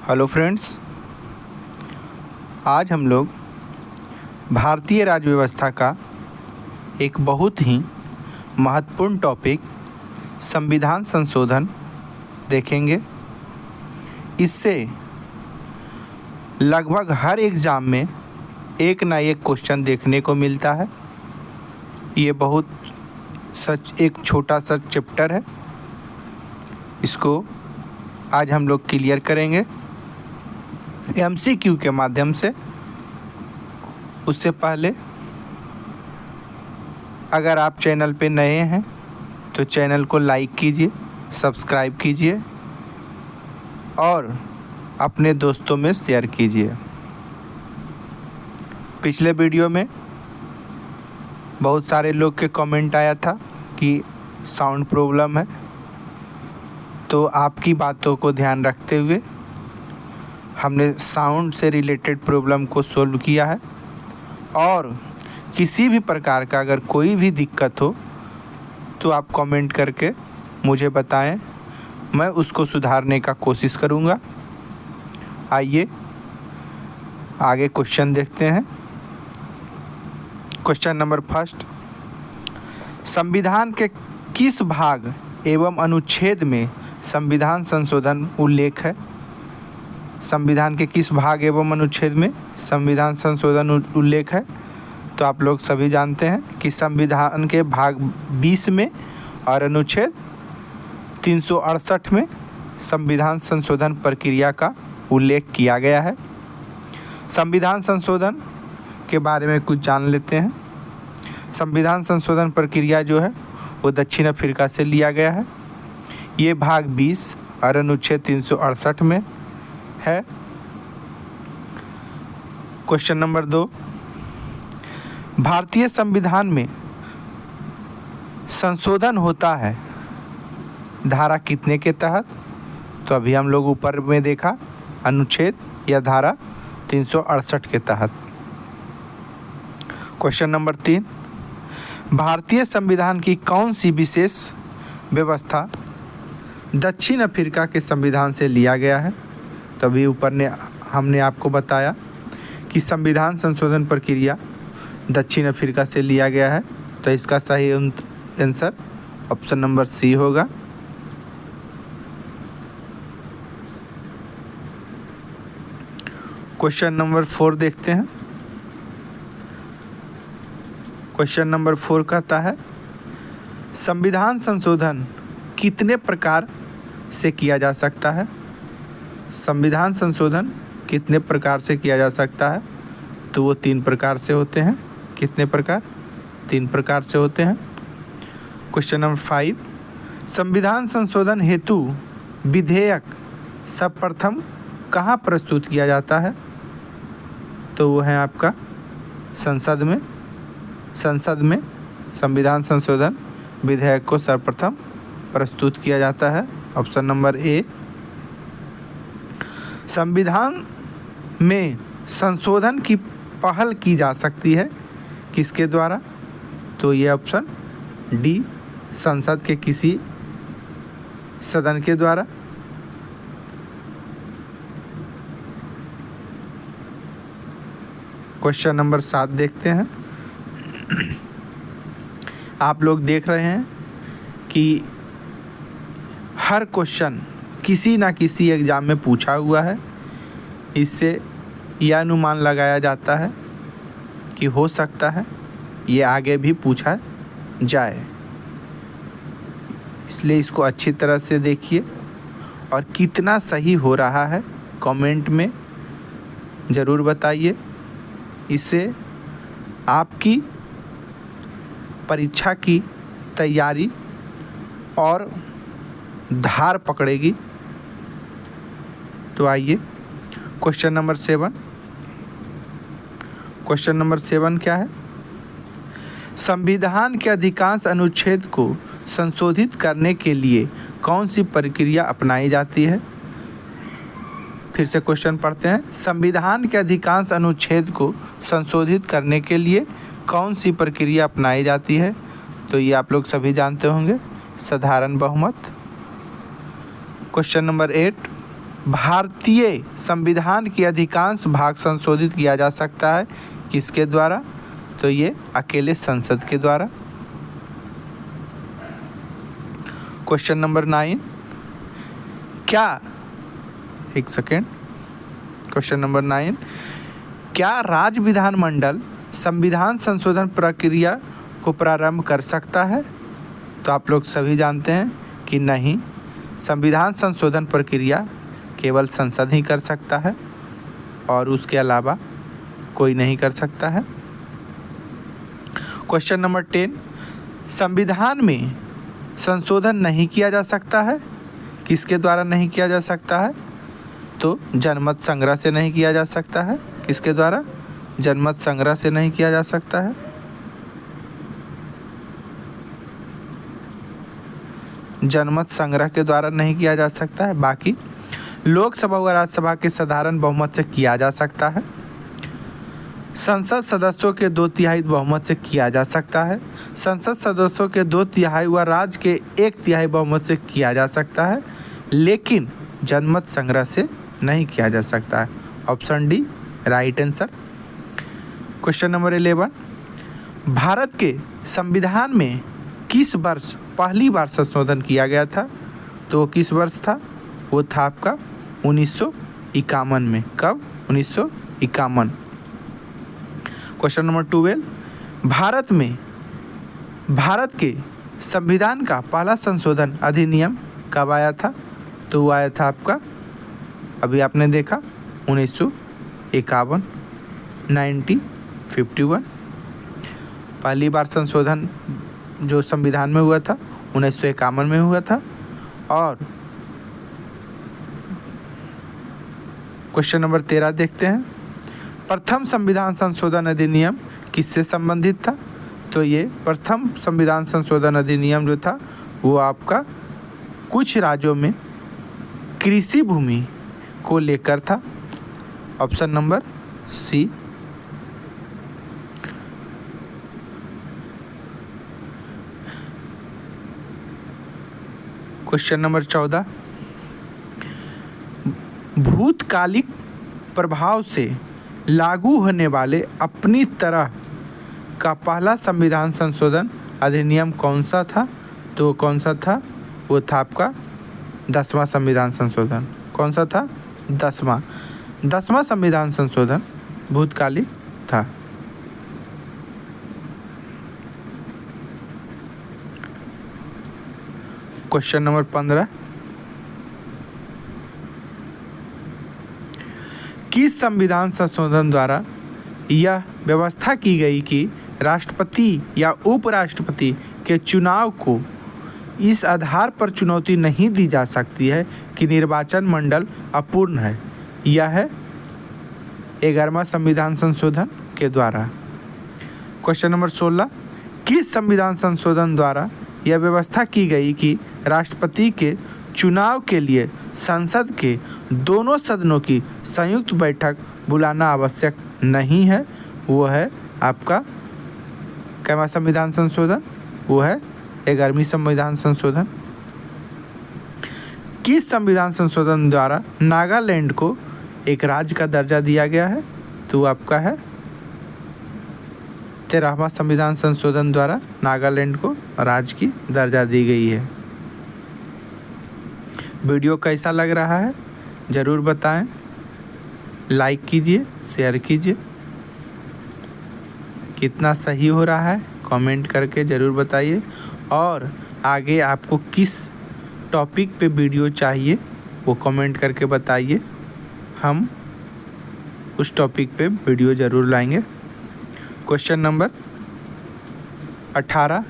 Hello friends, आज हम लोग भारतीय राज्य व्यवस्था का एक बहुत ही महत्वपूर्ण टॉपिक संविधान संशोधन देखेंगे। इससे लगभग हर एग्ज़ाम में एक ना एक क्वेश्चन देखने को मिलता है। ये एक छोटा सा चैप्टर है, इसको आज हम लोग क्लियर करेंगे MCQ के माध्यम से। उससे पहले अगर आप चैनल पे नए हैं तो चैनल को लाइक कीजिए, सब्सक्राइब कीजिए और अपने दोस्तों में शेयर कीजिए। पिछले वीडियो में बहुत सारे लोग के कमेंट आया था कि साउंड प्रॉब्लम है, तो आपकी बातों को ध्यान रखते हुए हमने साउंड से रिलेटेड प्रॉब्लम को सॉल्व किया है। और किसी भी प्रकार का अगर कोई भी दिक्कत हो तो आप कमेंट करके मुझे बताएं, मैं उसको सुधारने का कोशिश करूंगा। आइए आगे क्वेश्चन देखते हैं। क्वेश्चन नंबर फर्स्ट, संविधान के किस भाग एवं अनुच्छेद में संविधान संशोधन उल्लेख है? संविधान के किस भाग एवं अनुच्छेद में संविधान संशोधन उल्लेख है? तो आप लोग सभी जानते हैं कि संविधान के भाग 20 में और अनुच्छेद 368 में संविधान संशोधन प्रक्रिया का उल्लेख किया गया है। संविधान संशोधन के बारे में कुछ जान लेते हैं। संविधान संशोधन प्रक्रिया जो है वो दक्षिण अफ्रीका से लिया गया है। ये भाग 20 और अनुच्छेद 368 में है। क्वेश्चन नंबर 2, भारतीय संविधान में संशोधन होता है धारा कितने के तहत? तो अभी हम लोग ऊपर में देखा अनुच्छेद या धारा 368 के तहत। क्वेश्चन नंबर 3, भारतीय संविधान की कौन सी विशेष व्यवस्था दक्षिण अफ्रीका के संविधान से लिया गया है? तो अभी ऊपर ने हमने आपको बताया कि संविधान संशोधन प्रक्रिया दक्षिण अफ्रीका से लिया गया है, तो इसका सही आंसर ऑप्शन नंबर सी होगा। क्वेश्चन नंबर 4 देखते हैं। क्वेश्चन नंबर 4 कहता है, संविधान संशोधन कितने प्रकार से किया जा सकता है? संविधान संशोधन कितने प्रकार से किया जा सकता है? तो वो 3 प्रकार से होते हैं। कितने प्रकार? 3 प्रकार से होते हैं। क्वेश्चन नंबर 5, संविधान संशोधन हेतु विधेयक सर्वप्रथम कहाँ प्रस्तुत किया जाता है? तो वो है आपका संसद में। संसद में संविधान संशोधन विधेयक को सर्वप्रथम प्रस्तुत किया जाता है। Option number A. संविधान में संशोधन की पहल की जा सकती है किसके द्वारा? तो ये ऑप्शन डी, संसद के किसी सदन के द्वारा। क्वेश्चन नंबर 7 देखते हैं। आप लोग देख रहे हैं कि हर क्वेश्चन किसी ना किसी एग्ज़ाम में पूछा हुआ है। इससे यह अनुमान लगाया जाता है कि हो सकता है ये आगे भी पूछा जाए, इसलिए इसको अच्छी तरह से देखिए और कितना सही हो रहा है कमेंट में ज़रूर बताइए। इससे आपकी परीक्षा की तैयारी और धार पकड़ेगी। तो आइए क्वेश्चन नंबर 7। क्वेश्चन नंबर 7 क्या है? संविधान के अधिकांश अनुच्छेद को संशोधित करने के लिए कौन सी प्रक्रिया अपनाई जाती है? फिर से क्वेश्चन पढ़ते हैं। संविधान के अधिकांश अनुच्छेद को संशोधित करने के लिए कौन सी प्रक्रिया अपनाई जाती है? तो ये आप लोग सभी जानते होंगे, साधारण बहुमत। क्वेश्चन नंबर 8, भारतीय संविधान की अधिकांश भाग संशोधित किया जा सकता है किसके द्वारा? तो ये अकेले संसद के द्वारा। क्वेश्चन नंबर 9, क्वेश्चन नंबर 9, क्या राज्य विधानमंडल संविधान संशोधन प्रक्रिया को प्रारंभ कर सकता है? तो आप लोग सभी जानते हैं कि नहीं, संविधान संशोधन प्रक्रिया केवल संसद ही कर सकता है और उसके अलावा कोई नहीं कर सकता है। क्वेश्चन नंबर 10, संविधान में संशोधन नहीं किया जा सकता है, किसके द्वारा नहीं किया जा सकता है? तो जनमत संग्रह से नहीं किया जा सकता है। किसके द्वारा? जनमत संग्रह से नहीं किया जा सकता है। जनमत संग्रह के द्वारा नहीं किया जा सकता है। बाकी लोकसभा व राज्यसभा के साधारण बहुमत से किया जा सकता है। संसद सदस्यों के 2/3 बहुमत से किया जा सकता है। संसद सदस्यों के 2/3 व राज्य के 1/3 बहुमत से किया जा सकता है, लेकिन जनमत संग्रह से नहीं किया जा सकता है। Option D right answer. Question number 11, Bharat के संविधान में किस वर्ष पहली बार संशोधन किया गया था? तो वो किस वर्ष था? वो था आपका 1951 में। कब? 1951। क्वेश्चन नंबर 12, भारत के संविधान का पहला संशोधन अधिनियम कब आया था? तो वो आया था आपका, अभी आपने देखा, 1951, 1951। पहली बार संशोधन जो संविधान में हुआ था 1951 में हुआ था। और क्वेश्चन नंबर 13 देखते हैं, प्रथम संविधान संशोधन अधिनियम किससे संबंधित था? तो ये प्रथम संविधान संशोधन अधिनियम जो था वो आपका कुछ राज्यों में कृषि भूमि को लेकर था। Option number C. Question number 14, भूतकालिक प्रभाव से लागू होने वाले अपनी तरह का पहला संविधान संशोधन अधिनियम कौन सा था? तो कौन सा था? वो था आपका 10वां संविधान संशोधन। कौन सा था? 10वां संविधान संशोधन भूतकालिक था। क्वेश्चन नंबर 15, किस संविधान संशोधन द्वारा यह व्यवस्था की गई कि राष्ट्रपति या उपराष्ट्रपति के चुनाव को इस आधार पर चुनौती नहीं दी जा सकती है कि निर्वाचन मंडल अपूर्ण है? यह है 11वां संविधान संशोधन के द्वारा। क्वेश्चन नंबर 16, किस संविधान संशोधन द्वारा यह व्यवस्था की गई कि राष्ट्रपति के चुनाव के लिए संसद के दोनों सदनों की संयुक्त बैठक बुलाना आवश्यक नहीं है? वो है आपका कैवा संविधान संशोधन? वो है 11वीं संविधान संशोधन। किस संविधान संशोधन द्वारा नागालैंड को एक राज्य का दर्जा दिया गया है? तो आपका है 13वां संविधान संशोधन द्वारा नागालैंड को राज्य की दर्जा दी गई है। वीडियो कैसा लग रहा है ज़रूर बताएं, लाइक कीजिए, शेयर कीजिए। कितना सही हो रहा है कमेंट करके ज़रूर बताइए, और आगे आपको किस टॉपिक पे वीडियो चाहिए वो कमेंट करके बताइए, हम उस टॉपिक पे वीडियो ज़रूर लाएंगे। क्वेश्चन नंबर 18,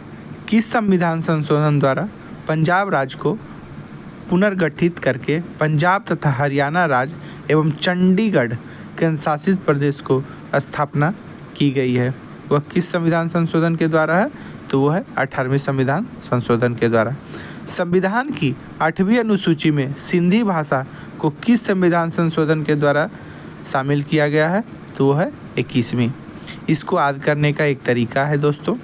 किस संविधान संशोधन द्वारा पंजाब राज्य को पुनर्गठित करके पंजाब तथा हरियाणा राज्य एवं चंडीगढ़ केंद्र शासित प्रदेश को स्थापना की गई है? वह किस संविधान संशोधन के द्वारा है? तो वह है 18वें संविधान संशोधन के द्वारा। संविधान की 8वीं अनुसूची में सिंधी भाषा को किस संविधान संशोधन के द्वारा शामिल किया गया है? तो वह है 21वीं। इसको याद करने का एक तरीका है दोस्तों,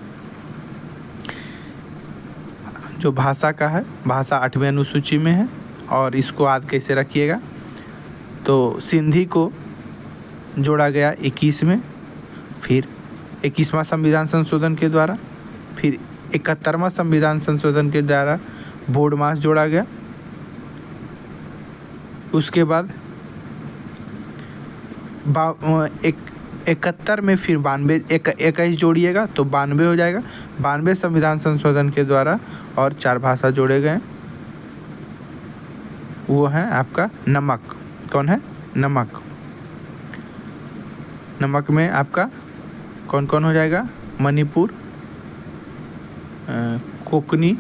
जो भाषा का है, भाषा 8वीं अनुसूची में है, और इसको याद कैसे रखिएगा, तो सिंधी को जोड़ा गया 21 में, फिर 21वां संविधान संशोधन के द्वारा, फिर 71वां संविधान संशोधन के द्वारा बोर्ड मास जोड़ा गया। उसके बाद 71 में फिर 21 जोड़िएगा तो 92 हो जाएगा। 92 संविधान संशोधन के द्वारा और 4 भाषा जोड़े गए, वो है आपका नमक। कौन है? नमक। नमक में आपका कौन कौन हो जाएगा? मणिपुर, कोंकणी।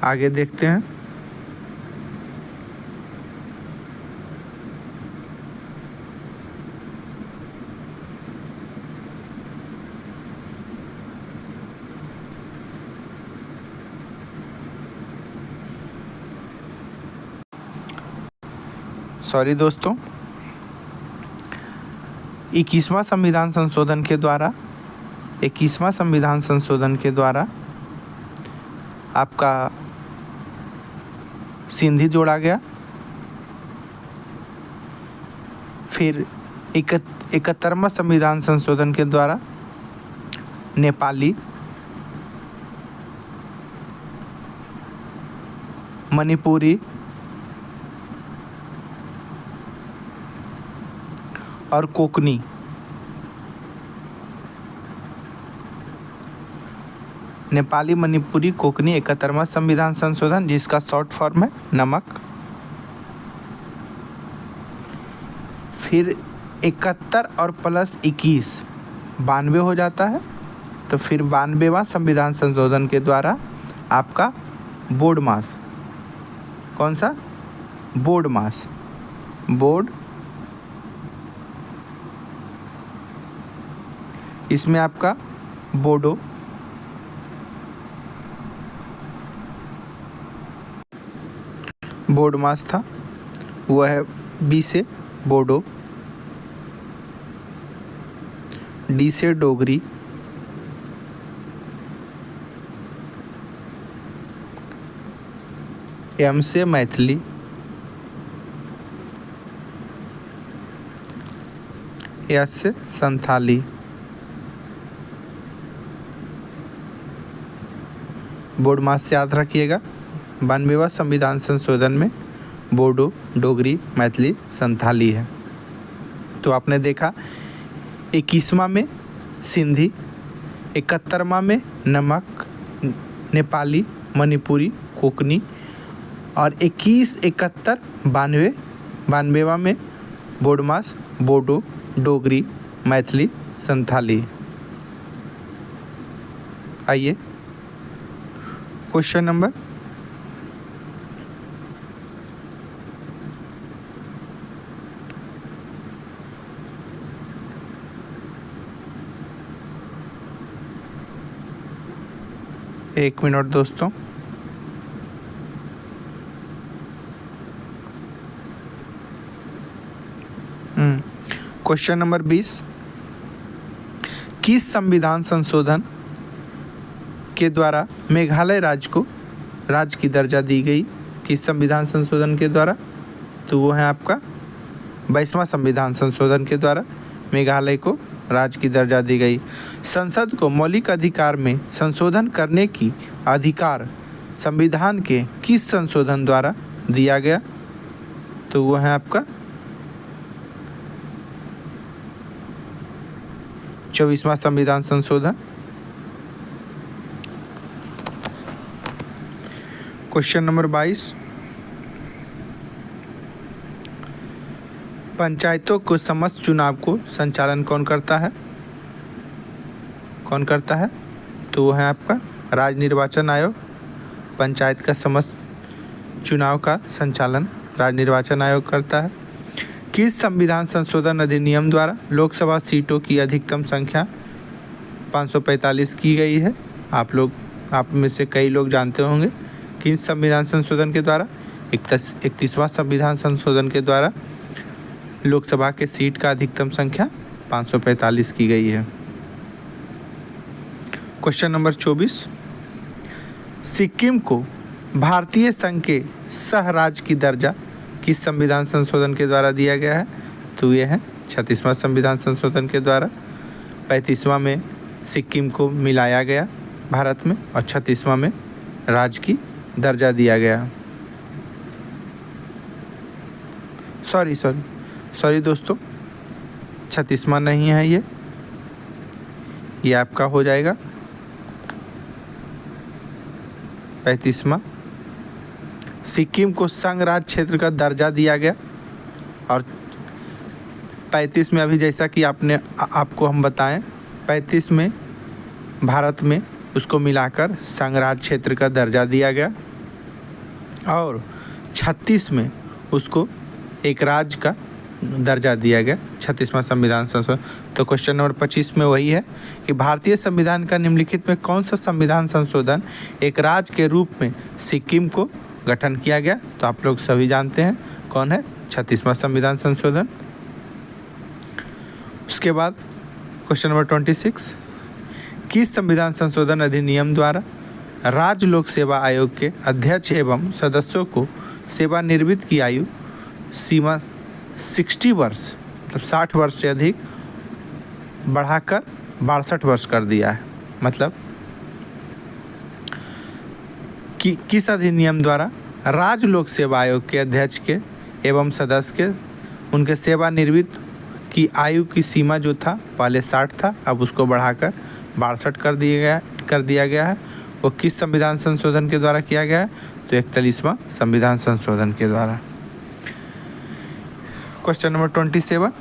आगे देखते हैं। सॉरी दोस्तों, 21वां संविधान संशोधन के द्वारा 21वां संविधान संशोधन के द्वारा आपका सिंधी जोड़ा गया। फिर 71वां संविधान संशोधन के द्वारा नेपाली, मणिपुरी और कोंकणी। नेपाली, मणिपुरी, कोंकणी 71वां संविधान संशोधन, जिसका शॉर्ट फॉर्म है नमक। फिर 71 और प्लस 21 92 हो जाता है। तो फिर 92वां संविधान संशोधन के द्वारा आपका बोर्ड मास, कौन सा? बोर्ड मास, बोर्ड। इसमें आपका बोडो, बोर्ड मास था, वो है बी से बोडो, डी से डोगरी, एम से मैथिली, एस से संथाली। बोर्ड मास से याद रखिएगा। 92वां संविधान संशोधन में बोडो, डोगरी, मैथिली, संथाली है। तो आपने देखा 21वां में सिंधी, 71वां में नमक, नेपाली, मणिपुरी, कोंकणी और 21, 71, 92, 92वां में बोर्ड मास बोडो, डोगरी, मैथिली, संथाली। आइए क्वेश्चन नंबर 1 मिनट दोस्तों। क्वेश्चन नंबर 20, किस संविधान संशोधन के द्वारा मेघालय राज्य को राज्य की दर्जा दी गई? किस संविधान संशोधन के द्वारा? तो वो है आपका 22वां संविधान संशोधन के द्वारा मेघालय को राज्य की दर्जा दी गई। संसद को मौलिक अधिकार में संशोधन करने की अधिकार संविधान के किस संशोधन द्वारा दिया गया? तो वो है आपका 24वां संविधान संशोधन। क्वेश्चन नंबर 22, पंचायतों को समस्त चुनाव को संचालन कौन करता है? कौन करता है? तो वो है आपका राज्य निर्वाचन आयोग। पंचायत का समस्त चुनाव का संचालन राज्य निर्वाचन आयोग करता है। किस संविधान संशोधन अधिनियम द्वारा लोकसभा सीटों की अधिकतम संख्या 545 की गई है? आप में से कई लोग जानते होंगे। किस संविधान संशोधन के द्वारा? 31वां संविधान संशोधन के द्वारा लोकसभा के सीट का अधिकतम संख्या 545 की गई है। क्वेश्चन नंबर 24, सिक्किम को भारतीय संघ के सह राज्य की दर्जा किस संविधान संशोधन के द्वारा दिया गया है? तो ये है 36वां संविधान संशोधन के द्वारा। 35वां में सिक्किम को मिलाया गया भारत में और 36वां में राज्य की दर्जा दिया गया। सॉरी दोस्तों, 36वां नहीं है, ये आपका हो जाएगा 35वां। सिक्किम को संघ राज्य क्षेत्र का दर्जा दिया गया और 35 में अभी जैसा कि आपको हम बताएं 35 में भारत में उसको मिलाकर संघ राज्य क्षेत्र का दर्जा दिया गया और 36 में उसको एक राज्य का दर्जा दिया गया 36वां संविधान संशोधन। तो क्वेश्चन नंबर 25 में वही है कि भारतीय संविधान का निम्नलिखित में कौन सा संविधान संशोधन एक राज्य के रूप में सिक्किम को गठन किया गया? तो आप लोग सभी जानते हैं कौन है, 36वां संविधान संशोधन। उसके बाद क्वेश्चन नंबर 26, किस संविधान संशोधन अधिनियम द्वारा राज्य लोक सेवा आयोग के अध्यक्ष एवं सदस्यों को सेवानिवृत्त की आयु सीमा 60 वर्ष मतलब 60 वर्ष से अधिक बढ़ाकर 62 वर्ष कर दिया है? मतलब किस अधिनियम द्वारा राज्य लोक सेवा आयोग के अध्यक्ष के एवं सदस्य के उनके सेवानिवृत्त की आयु की सीमा जो था पहले 60 था, अब उसको बढ़ाकर 62 कर दिया गया है? वो किस संविधान संशोधन के द्वारा किया गया है? तो 41वां संविधान संशोधन के द्वारा। क्वेश्चन नंबर 27,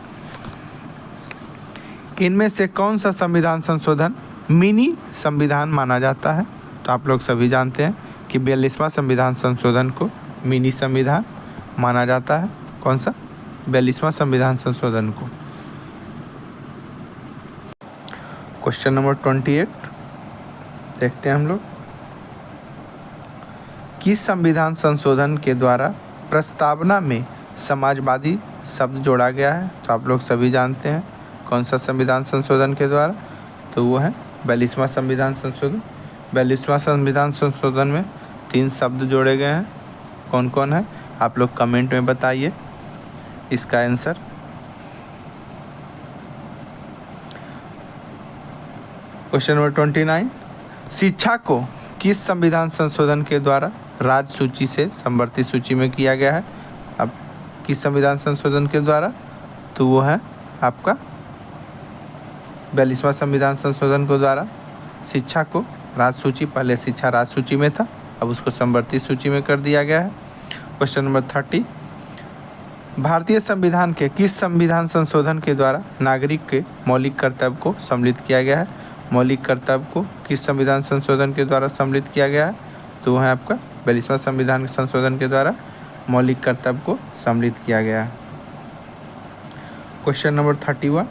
इनमें से कौन सा संविधान संशोधन मिनी संविधान माना जाता है? तो आप लोग सभी जानते हैं कि 42वां संविधान संशोधन को मिनी संविधान माना जाता है। कौन सा? 42वां संविधान संशोधन को। क्वेश्चन नंबर 28 देखते हैं हम लोग, किस संविधान संशोधन के द्वारा प्रस्तावना में समाजवादी शब्द जोड़ा गया है? तो आप लोग सभी जानते हैं कौन सा संविधान संशोधन के द्वारा, तो वो है 42वां संविधान संशोधन। 42वां संविधान संशोधन में 3 शब्द जोड़े गए हैं, कौन कौन है आप लोग कमेंट में बताइए इसका आंसर। क्वेश्चन नंबर 29, शिक्षा को किस संविधान संशोधन के द्वारा राज्य सूची से संवर्धित सूची में किया गया है? अब किस संविधान संशोधन के द्वारा, तो वो है आपका 42वां संविधान संशोधन के द्वारा शिक्षा को राज्य सूची, पहले शिक्षा राज्य सूची में था, अब उसको संवर्धित सूची में कर दिया गया है। क्वेश्चन नंबर 30, भारतीय संविधान के किस संविधान संशोधन के द्वारा नागरिक के मौलिक कर्तव्य को सम्मिलित किया गया है? मौलिक कर्तव्य को किस संविधान संशोधन के द्वारा सम्मिलित किया गया है? तो वह है आपका 42वां संविधान संशोधन के द्वारा मौलिक कर्तव्य को सम्मिलित किया गया है। क्वेश्चन नंबर 31,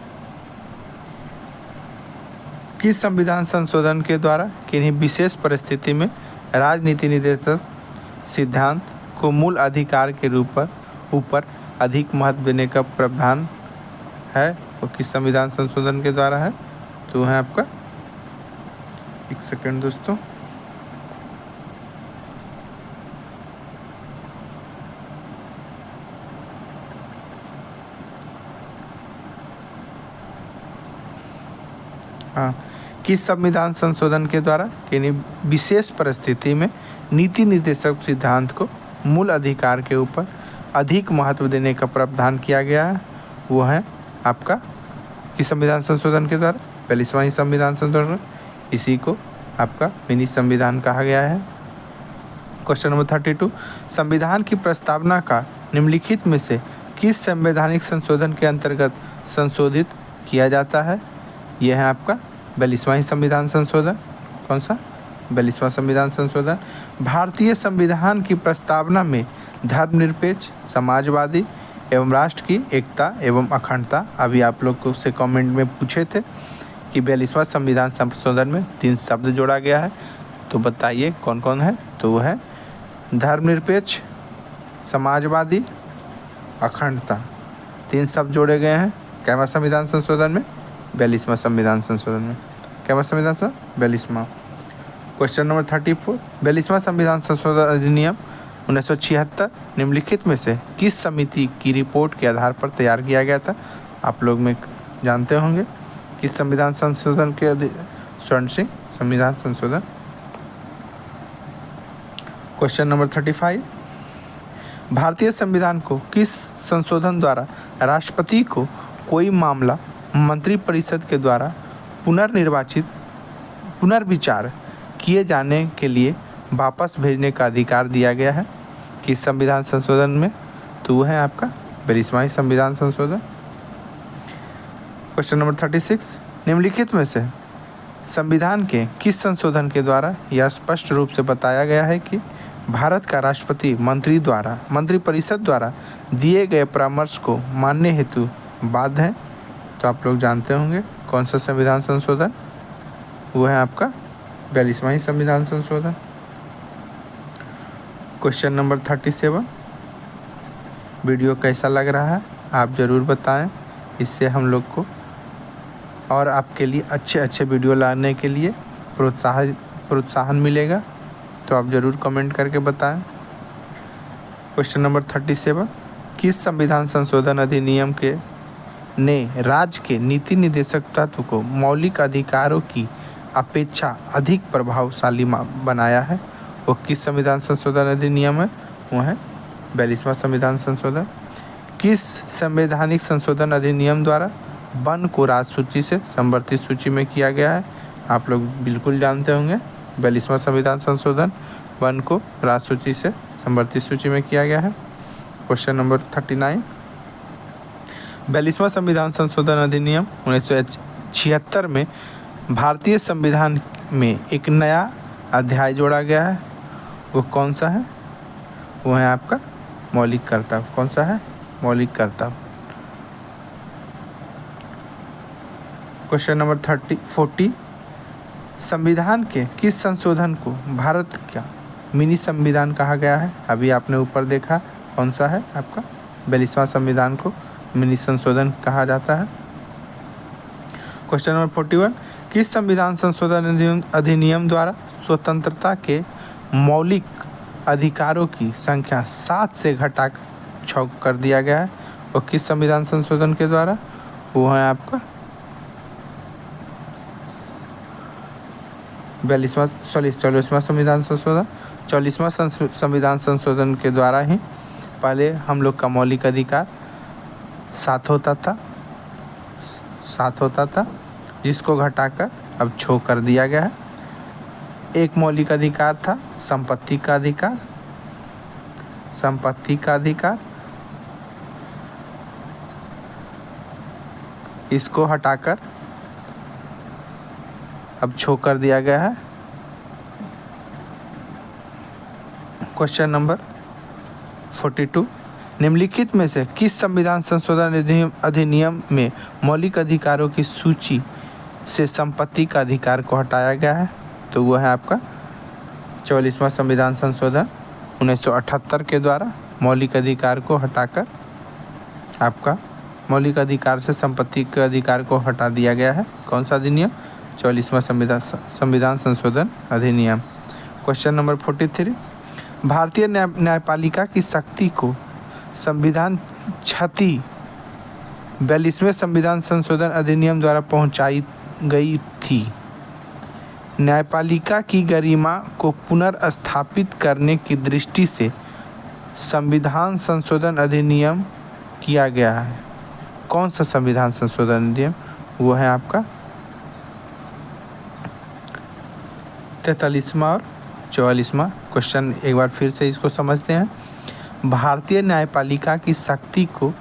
किस संविधान संशोधन के द्वारा किन्हीं विशेष परिस्थिति में राजनीति निर्देशक सिद्धांत को मूल अधिकार के ऊपर अधिक महत्व देने का प्रावधान है? वो किस संविधान संशोधन के द्वारा है? तो वह है आपका, एक सेकंड दोस्तों, किस संविधान संशोधन के द्वारा किन्हीं विशेष परिस्थिति में नीति निर्देशक सिद्धांत को मूल अधिकार के ऊपर अधिक महत्व देने का प्रावधान किया गया है? वो है आपका किस संविधान संशोधन के द्वारा? 42वां संविधान संशोधन, इसी को आपका मिनी संविधान कहा गया है। क्वेश्चन नंबर 32, संविधान की प्रस्तावना का निम्नलिखित में से किस संवैधानिक संशोधन के अंतर्गत संशोधित किया जाता है? यह है आपका 42वां संविधान संशोधन। कौन सा? 42वां संविधान संशोधन। भारतीय संविधान की प्रस्तावना में धर्मनिरपेक्ष, समाजवादी एवं राष्ट्र की एकता एवं अखंडता, अभी आप लोग को से कमेंट में पूछे थे कि 42वां संविधान संशोधन में 3 शब्द जोड़ा गया है, तो बताइए कौन कौन है? तो वो है धर्मनिरपेक्ष, समाजवादी, अखंडता, 3 शब्द जोड़े गए हैं। कैवा संविधान संशोधन में? 42वां संविधान संशोधन में। कैवा संविधान संशोधन? 42वां। क्वेश्चन नंबर 34, 42वां संविधान संशोधन अधिनियम 1976 निम्नलिखित में से किस समिति की रिपोर्ट के आधार पर तैयार किया गया था? आप लोग में जानते होंगे किस संविधान संशोधन के स्वर्ण सिंह संविधान संशोधन। क्वेश्चन नंबर 35, भारतीय संविधान को किस संशोधन द्वारा राष्ट्रपति को कोई मामला मंत्रिपरिषद के द्वारा पुनर्विचार किए जाने के लिए वापस भेजने का अधिकार दिया गया है? किस संविधान संशोधन में? तो वो है आपका 42वां संविधान संशोधन। क्वेश्चन नंबर 36, निम्नलिखित में से संविधान के किस संशोधन के द्वारा यह स्पष्ट रूप से बताया गया है कि भारत का राष्ट्रपति मंत्रिपरिषद द्वारा दिए गए परामर्श को मानने हेतु बाध्य है? तो आप लोग जानते होंगे कौन सा संविधान संशोधन? वो है आपका 42वां संविधान संशोधन। क्वेश्चन नंबर 37, वीडियो कैसा लग रहा है आप ज़रूर बताएं, इससे हम लोग को और आपके लिए अच्छे वीडियो लाने के लिए प्रोत्साहन मिलेगा, तो आप ज़रूर कमेंट करके बताएं। क्वेश्चन नंबर 37, किस संविधान संशोधन अधिनियम के ने राज्य के नीति निर्देशक तत्व को मौलिक अधिकारों की अपेक्षा अधिक प्रभावशाली बनाया है? वो किस संविधान संशोधन अधिनियम है? वो है 42वां संविधान संशोधन। किस संवैधानिक संशोधन अधिनियम द्वारा वन को राजसूची से संवर्धित सूची में किया गया है? आप लोग बिल्कुल जानते होंगे 42वां संविधान संशोधन वन को राजसूची से संवर्धित सूची में किया गया है। क्वेश्चन नंबर 39, 42वां संविधान संशोधन अधिनियम 1976 में भारतीय संविधान में एक नया अध्याय जोड़ा गया है, वो कौन सा है? वो है आपका मौलिक कर्तव्य। कौन सा है? मौलिक कर्तव्य। क्वेश्चन नंबर 40, संविधान के किस संशोधन को भारत का मिनी संविधान कहा गया है? अभी आपने ऊपर देखा कौन सा है आपका 42वां संविधान को मिनी संशोधन कहा जाता है। क्वेश्चन नंबर 41, किस संविधान संशोधन अधिनियम द्वारा स्वतंत्रता के मौलिक अधिकारों की संख्या 7 से घटाकर 6 कर दिया गया है? और किस संविधान संशोधन के द्वारा? वो है आपका 44वां संविधान संशोधन। 44वां संविधान संशोधन के द्वारा ही पहले हम लोग का मौलिक अधिकार 7 होता था जिसको घटाकर अब 6 कर दिया गया है। एक मौलिक अधिकार था संपत्ति का अधिकार, इसको हटाकर अब 6 कर दिया गया है। क्वेश्चन नंबर 42, निम्नलिखित में से किस संविधान संशोधन अधिनियम में मौलिक अधिकारों की सूची से संपत्ति का अधिकार को हटाया गया है? तो वो है आपका 44वां संविधान संशोधन 1978 के द्वारा मौलिक अधिकार को हटाकर आपका मौलिक अधिकार से संपत्ति के अधिकार को हटा दिया गया है। कौन सा अधिनियम? 44वां संविधान संशोधन अधिनियम। क्वेश्चन नंबर 43, भारतीय न्यायपालिका की शक्ति को संविधान क्षति 42वें संविधान संशोधन अधिनियम द्वारा पहुंचाई गई थी। न्यायपालिका की गरिमा को पुनर्स्थापित करने की दृष्टि से संविधान संशोधन अधिनियम किया गया है। कौन सा संविधान संशोधन अधिनियम? वो है आपका 43वां और 44वां। क्वेश्चन एक बार फिर से इसको समझते हैं। भारतीय न्यायपालिका की शक्ति को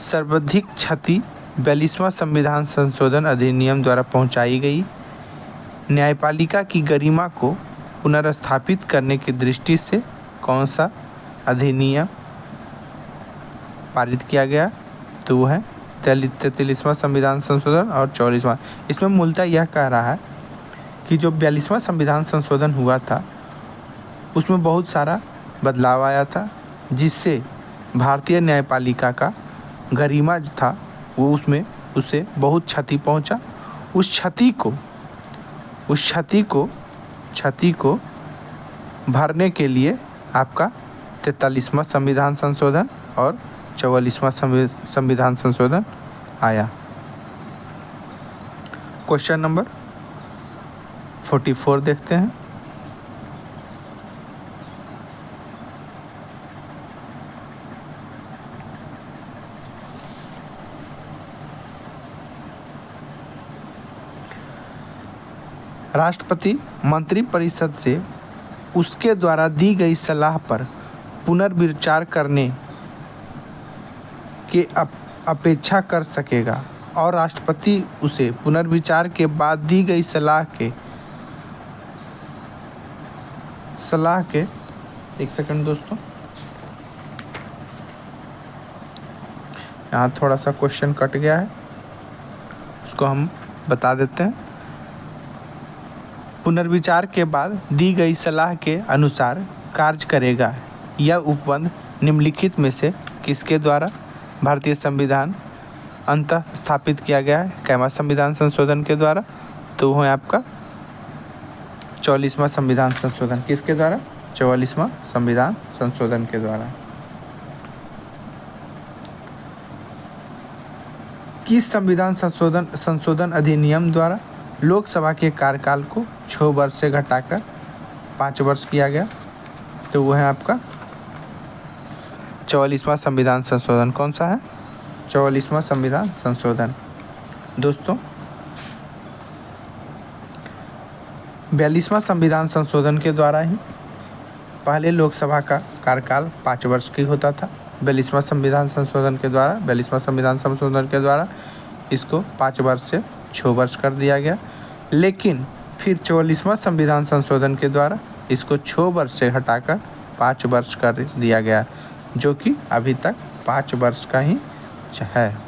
सर्वाधिक क्षति 42वां संविधान संशोधन अधिनियम द्वारा पहुंचाई गई। न्यायपालिका की गरिमा को पुनर्स्थापित करने की दृष्टि से कौन सा अधिनियम पारित किया गया? तो वो है 43वां संविधान संशोधन और 44वां। इसमें मूलतः यह कह रहा है कि जो 42वां संविधान संशोधन हुआ था उसमें बहुत सारा बदलाव आया था, जिससे भारतीय न्यायपालिका का गरिमा था वो उसमें उसे बहुत क्षति पहुंचा। उस क्षति को क्षति को भरने के लिए आपका 43वां संविधान संशोधन और 44वां संविधान संशोधन आया। क्वेश्चन नंबर 44 देखते हैं। राष्ट्रपति मंत्रिपरिषद से उसके द्वारा दी गई सलाह पर पुनर्विचार करने की अपेक्षा कर सकेगा और राष्ट्रपति उसे पुनर्विचार के बाद दी गई सलाह के एक सेकंड दोस्तों, यहाँ थोड़ा सा क्वेश्चन कट गया है, उसको हम बता देते हैं। पुनर्विचार के बाद दी गई सलाह के अनुसार कार्य करेगा। यह उपबंध निम्नलिखित में से किसके द्वारा भारतीय संविधान अंतः स्थापित किया गया है? कैवा संविधान संशोधन के द्वारा। तो वो है आपका 44वां संविधान संशोधन। किसके द्वारा? 44वां संविधान संशोधन के द्वारा। किस संविधान संशोधन अधिनियम द्वारा लोकसभा के कार्यकाल को 6 वर्ष से घटाकर 5 वर्ष किया गया? तो वो है आपका 44वां संविधान संशोधन। कौन सा है? 44वां संविधान संशोधन। दोस्तों 42वां संविधान संशोधन के द्वारा ही पहले लोकसभा का कार्यकाल 5 वर्ष की होता था। 42वां संविधान संशोधन के द्वारा 42वां संविधान संशोधन के द्वारा इसको 5 वर्ष से 6 वर्ष कर दिया गया। लेकिन फिर 44वां संविधान संशोधन के द्वारा इसको 6 वर्ष से हटाकर 5 वर्ष कर दिया गया, जो कि अभी तक 5 वर्ष का ही है।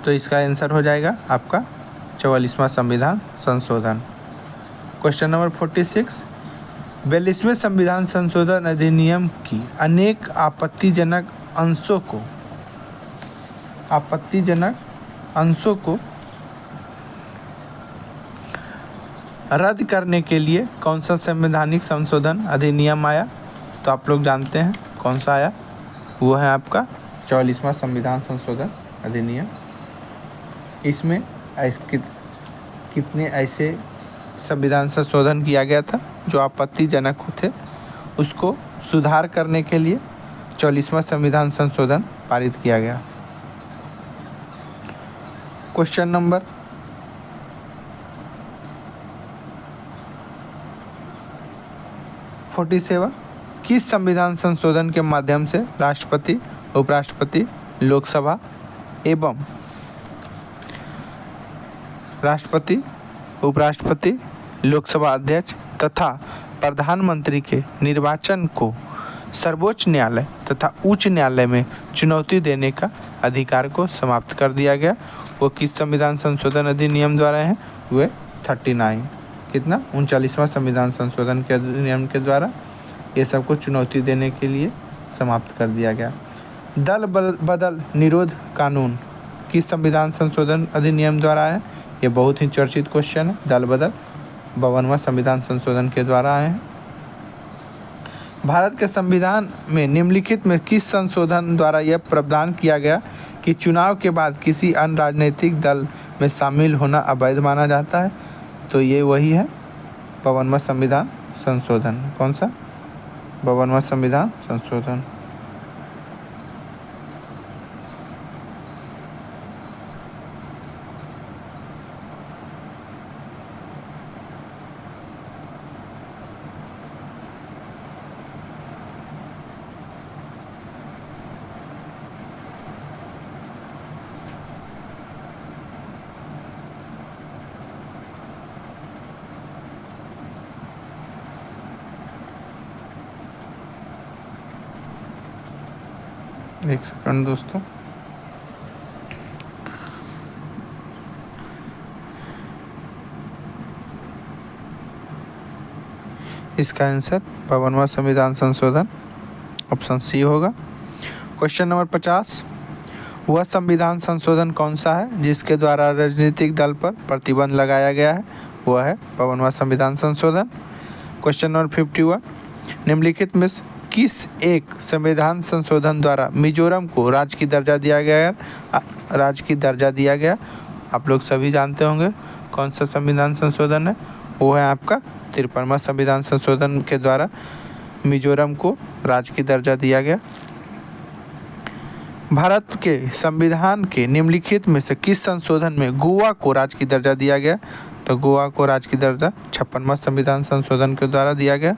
तो इसका आंसर हो जाएगा आपका 44वां संविधान संशोधन। क्वेश्चन नंबर 46, 42वें संविधान संशोधन अधिनियम की अनेक आपत्तिजनक अंशों को रद्द करने के लिए कौन सा संवैधानिक संशोधन अधिनियम आया? तो आप लोग जानते हैं कौन सा आया, वो है आपका 44वां संविधान संशोधन अधिनियम। इसमें कितने ऐसे संविधान संशोधन किया गया था जो आपत्तिजनक थे, उसको सुधार करने के लिए 44वां संविधान संशोधन पारित किया गया। क्वेश्चन नंबर 47, किस संविधान संशोधन के माध्यम से राष्ट्रपति, उपराष्ट्रपति, लोकसभा एवं राष्ट्रपति, उपराष्ट्रपति, लोकसभा अध्यक्ष तथा प्रधानमंत्री के निर्वाचन को सर्वोच्च न्यायालय तथा उच्च न्यायालय में चुनौती देने का अधिकार को समाप्त कर दिया गया? वो किस संविधान संशोधन अधिनियम द्वारा है? वे 39वां संविधान संशोधन के अधिनियम के द्वारा ये सबको चुनौती देने के लिए समाप्त कर दिया गया। दल बदल निरोध कानून किस संविधान संशोधन अधिनियम द्वारा है? ये बहुत ही चर्चित क्वेश्चन है। दल बदल 52वां संविधान संशोधन के द्वारा आए हैं। भारत के संविधान में निम्नलिखित में किस संशोधन द्वारा यह प्रावधान किया गया कि चुनाव के बाद किसी अन्य राजनीतिक दल में शामिल होना अवैध माना जाता है? तो ये वही है 52वां संविधान संशोधन। कौन सा? 52वां संविधान संशोधन। एक सेकंड दोस्तों, इसका आंसर 52वां संविधान संशोधन ऑप्शन सी होगा। क्वेश्चन नंबर 50, वह संविधान संशोधन कौन सा है जिसके द्वारा राजनीतिक दल पर प्रतिबंध लगाया गया है? वह है 52वां संविधान संशोधन। क्वेश्चन नंबर 51, निम्नलिखित में किस एक संविधान संशोधन द्वारा मिजोरम को राज्य की दर्जा दिया गया? आप लोग सभी जानते होंगे कौन सा संविधान संशोधन है। वो है आपका 53वां संविधान संशोधन के द्वारा मिजोरम को राज्य की दर्जा दिया गया। भारत के संविधान के निम्नलिखित में से किस संशोधन में गोवा को राज्य की दर्जा दिया गया? तो गोवा को राज्य की दर्जा 56वां संविधान संशोधन के द्वारा दिया गया।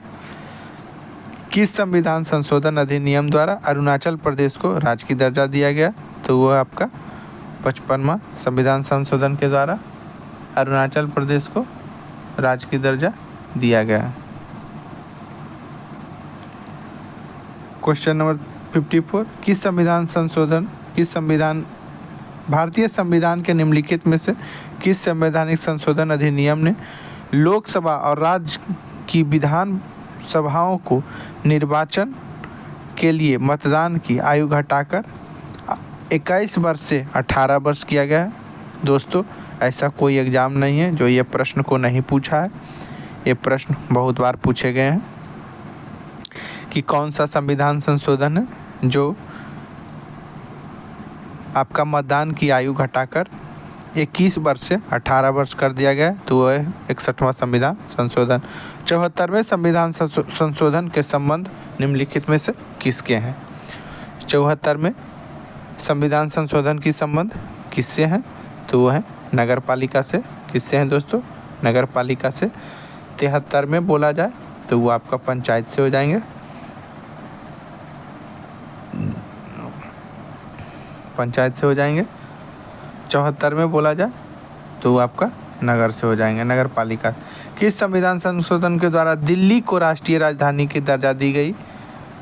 किस संविधान संशोधन अधिनियम द्वारा अरुणाचल प्रदेश को राज्य की दर्जा दिया गया? तो वो आपका 55वां संविधान संशोधन के द्वारा अरुणाचल प्रदेश को राज्य की दर्जा दिया गया। क्वेश्चन नंबर 54, भारतीय संविधान के निम्नलिखित में से किस संवैधानिक संशोधन अधिनियम ने लोकसभा और राज्य की विधान सभाओं को निर्वाचन के लिए मतदान की आयु घटाकर 21 वर्ष से 18 वर्ष किया गया है? दोस्तों, ऐसा कोई एग्ज़ाम नहीं है जो ये प्रश्न को नहीं पूछा है। ये प्रश्न बहुत बार पूछे गए हैं कि कौन सा संविधान संशोधन है जो आपका मतदान की आयु घटाकर 21 वर्ष से 18 वर्ष कर दिया गया है? तो वह है 61वां संविधान संशोधन। 74वें संविधान संशोधन के संबंध निम्नलिखित में से किसके हैं? 74वें संविधान संशोधन की संबंध किससे हैं? तो वो है नगर पालिका से। किससे हैं दोस्तों? नगर पालिका से। 73 में बोला जाए तो वो आपका पंचायत से हो जाएंगे। पंचायत से हो जाएंगे। 74 में बोला जाए तो वो आपका नगर से हो जाएंगे, नगर पालिका। किस संविधान संशोधन के द्वारा दिल्ली को राष्ट्रीय राजधानी की दर्जा दी गई?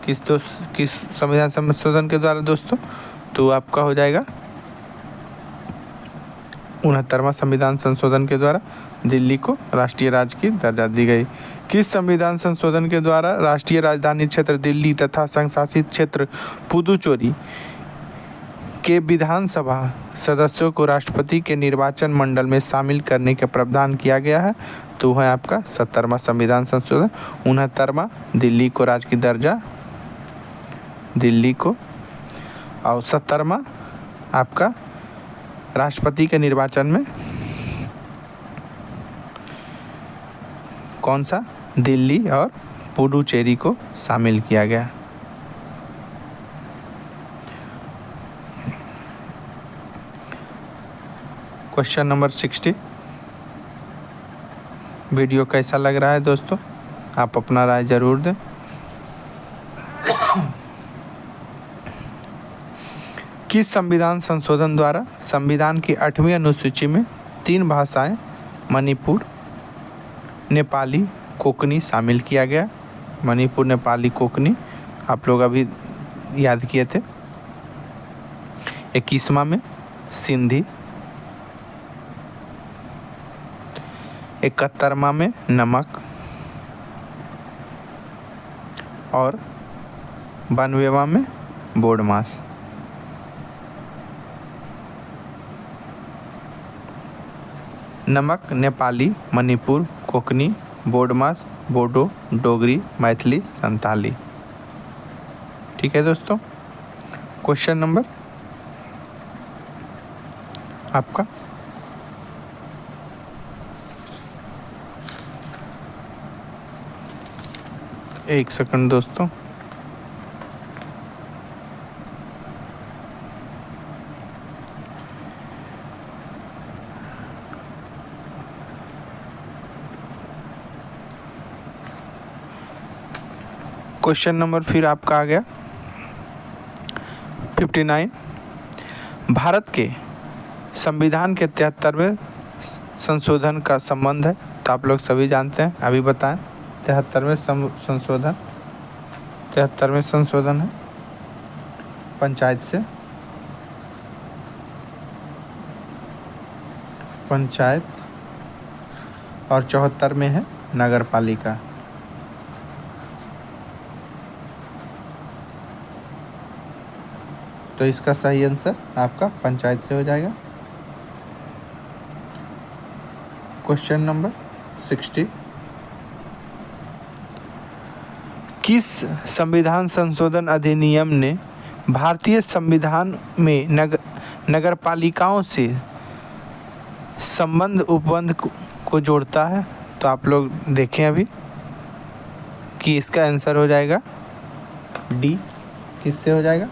किस संविधान संशोधन के द्वारा दोस्तों? तो आपका हो जाएगा 69वां संविधान संशोधन के द्वारा दिल्ली को राष्ट्रीय राज्य की दर्जा दी गई। किस संविधान संशोधन के द्वारा राष्ट्रीय राजधानी क्षेत्र दिल्ली तथा संघ शासित क्षेत्र पुदुचेरी के विधानसभा सदस्यों को राष्ट्रपति के निर्वाचन मंडल में शामिल करने का प्रावधान किया गया है? तो है आपका 70वां संविधान संशोधन। 69वां दिल्ली को राज्य की दर्जा, दिल्ली को, और 70वां आपका राष्ट्रपति के निर्वाचन में कौन सा? दिल्ली और पुडुचेरी को शामिल किया गया। क्वेश्चन नंबर 60, वीडियो कैसा लग रहा है दोस्तों? आप अपना राय जरूर दें। किस संविधान संशोधन द्वारा संविधान की 8वीं अनुसूची में 3 भाषाएं मणिपुर, नेपाली, कोंकणी शामिल किया गया? मणिपुर, नेपाली, कोंकणी आप लोग अभी याद किए थे। 21वां में सिंधी, 71वां में नमक और 92वां में बोडमास। नमक, नेपाली, मणिपुर, कोंकणी, बोडमास, बोडो, डोगरी, मैथिली, संताली। ठीक है दोस्तों। क्वेश्चन नंबर आपका एक सेकंड दोस्तों। क्वेश्चन नंबर फिर आपका आ गया 59। भारत के संविधान के 73वें संशोधन का संबंध है? तो आप लोग सभी जानते हैं, अभी बताएं। 73वें संशोधन है पंचायत से, पंचायत, और 74 में है नगर पालिका। तो इसका सही आंसर आपका पंचायत से हो जाएगा। क्वेश्चन नंबर 60, किस संविधान संशोधन अधिनियम ने भारतीय संविधान में नगरपालिकाओं से संबंध उपबंध को जोड़ता है? तो आप लोग देखें अभी कि इसका आंसर हो जाएगा डी। किससे हो जाएगा?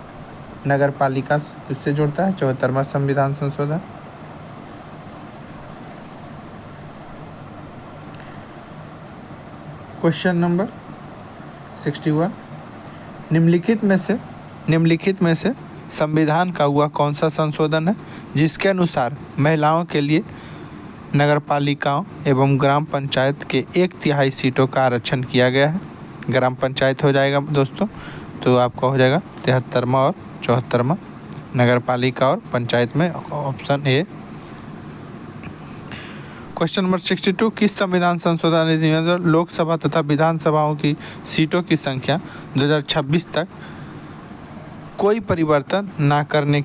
नगरपालिका किससे जोड़ता है? 74वां संविधान संशोधन। क्वेश्चन नंबर 61, निम्नलिखित में से संविधान का हुआ कौन सा संशोधन है जिसके अनुसार महिलाओं के लिए नगरपालिकाओं एवं ग्राम पंचायत के 1/3 सीटों का आरक्षण किया गया है? ग्राम पंचायत हो जाएगा दोस्तों, तो आपका हो जाएगा 73वां और 74वां। नगरपालिका और पंचायत में ऑप्शन ए। क्वेश्चन नंबर 62, किस संविधान संशोधन अधिनियम द्वारा लोकसभा तथा विधानसभाओं की सीटों की संख्या 2026 तक कोई परिवर्तन ना करने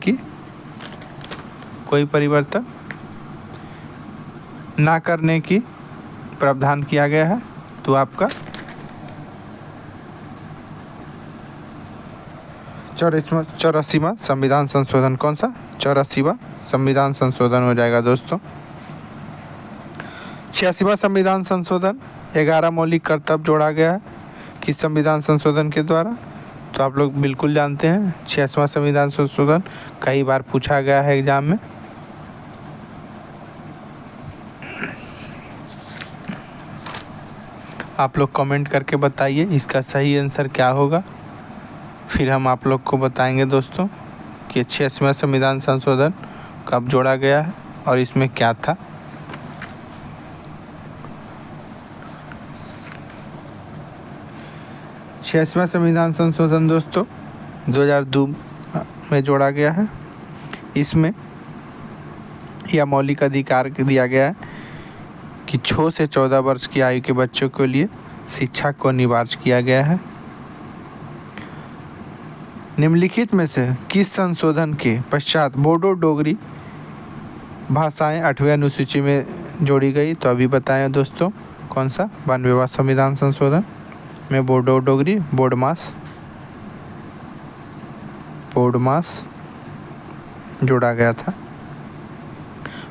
की प्रावधान किया गया है? तो आपका 84वां संविधान संशोधन, कौन सा? 84वां संविधान संशोधन हो जाएगा दोस्तों। 86वां संविधान संशोधन 11 मौलिक कर्तव्य जोड़ा गया है किस संविधान संशोधन के द्वारा? तो आप लोग बिल्कुल जानते हैं 86वां संविधान संशोधन कई बार पूछा गया है एग्जाम में। आप लोग कमेंट करके बताइए इसका सही आंसर क्या होगा, फिर हम आप लोग को बताएंगे दोस्तों कि 86वां संविधान संशोधन कब जोड़ा गया है और इसमें क्या था। छियासवां संविधान संशोधन दोस्तों 2002 में जोड़ा गया है। इसमें यह मौलिक अधिकार दिया गया है कि 6 से 14 वर्ष की आयु के बच्चों के लिए शिक्षा को अनिवार्य किया गया है। निम्नलिखित में से किस संशोधन के पश्चात बोडो डोगरी भाषाएं 8वें अनुसूची में जोड़ी गई? तो अभी बताएं दोस्तों कौन सा? 92वां संविधान संशोधन में बोडो डोगरी बोडमास जोड़ा गया था।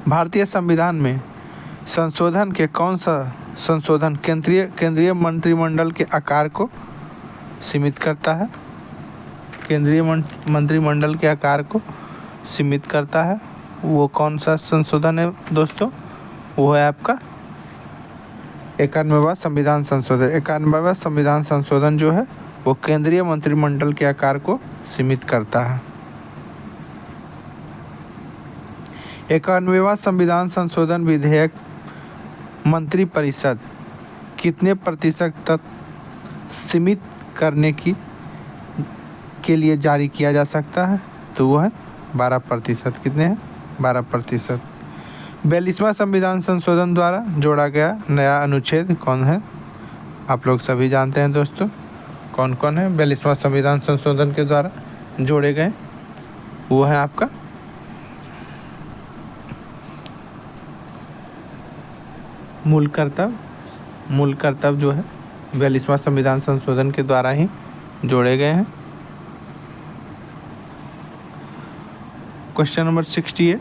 भारतीय संविधान में संशोधन के कौन सा संशोधन केंद्रीय मंत्रिमंडल के आकार को सीमित करता है? केंद्रीय मंत्रिमंडल के आकार को सीमित करता है, वो कौन सा संशोधन है दोस्तों? वो है आपका 91वां संविधान संशोधन। 91वां संविधान संशोधन जो है वो केंद्रीय मंत्रिमंडल के आकार को सीमित करता है। 91वां संविधान संशोधन विधेयक मंत्रिपरिषद कितने प्रतिशत तक सीमित करने के लिए जारी किया जा सकता है? तो वो है 12%। कितने हैं? 12%। 42वां संविधान संशोधन द्वारा जोड़ा गया नया अनुच्छेद कौन है? आप लोग सभी जानते हैं दोस्तों कौन कौन है 42वां संविधान संशोधन के द्वारा जोड़े गए? वो है आपका मूल कर्तव्य जो है 42वां संविधान संशोधन के द्वारा ही जोड़े गए हैं। क्वेश्चन नंबर 68,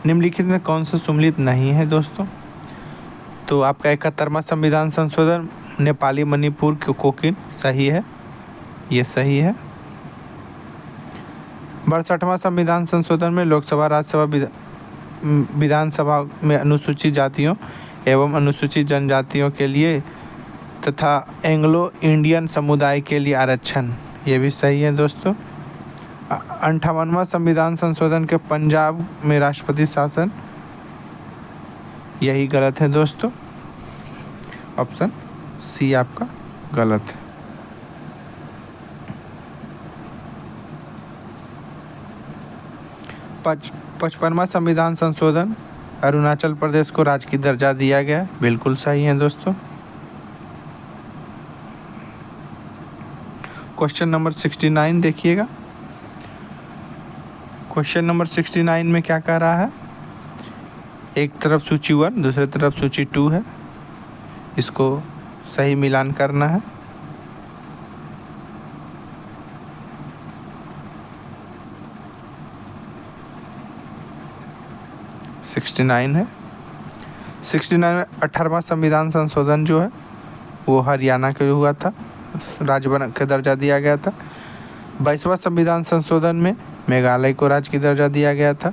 निम्नलिखित में कौन सा सम्मिलित नहीं है दोस्तों? तो आपका 71वां संविधान संशोधन नेपाली मणिपुर कोकीन सही है, ये सही है। 62वां संविधान संशोधन में लोकसभा राज्यसभा विधानसभा में अनुसूचित जातियों एवं अनुसूचित जनजातियों के लिए तथा एंग्लो इंडियन समुदाय के लिए आरक्षण, ये भी सही है दोस्तों। 58वां संविधान संशोधन के पंजाब में राष्ट्रपति शासन, यही गलत है दोस्तों, ऑप्शन सी आपका गलत है। पचपनवां संविधान संशोधन अरुणाचल प्रदेश को राज्य की दर्जा दिया गया, बिल्कुल सही है दोस्तों। क्वेश्चन नंबर 69 देखिएगा, क्वेश्चन नंबर 69 में क्या कह रहा है, एक तरफ सूची 1 दूसरी तरफ सूची 2 है, इसको सही मिलान करना है। सिक्सटी नाइन है। 69 में 18वां संविधान संशोधन जो है वो हरियाणा के हुआ था, राज्य बना के दर्जा दिया गया था। 22वां संविधान संशोधन में मेघालय को राज्य की दर्जा दिया गया था।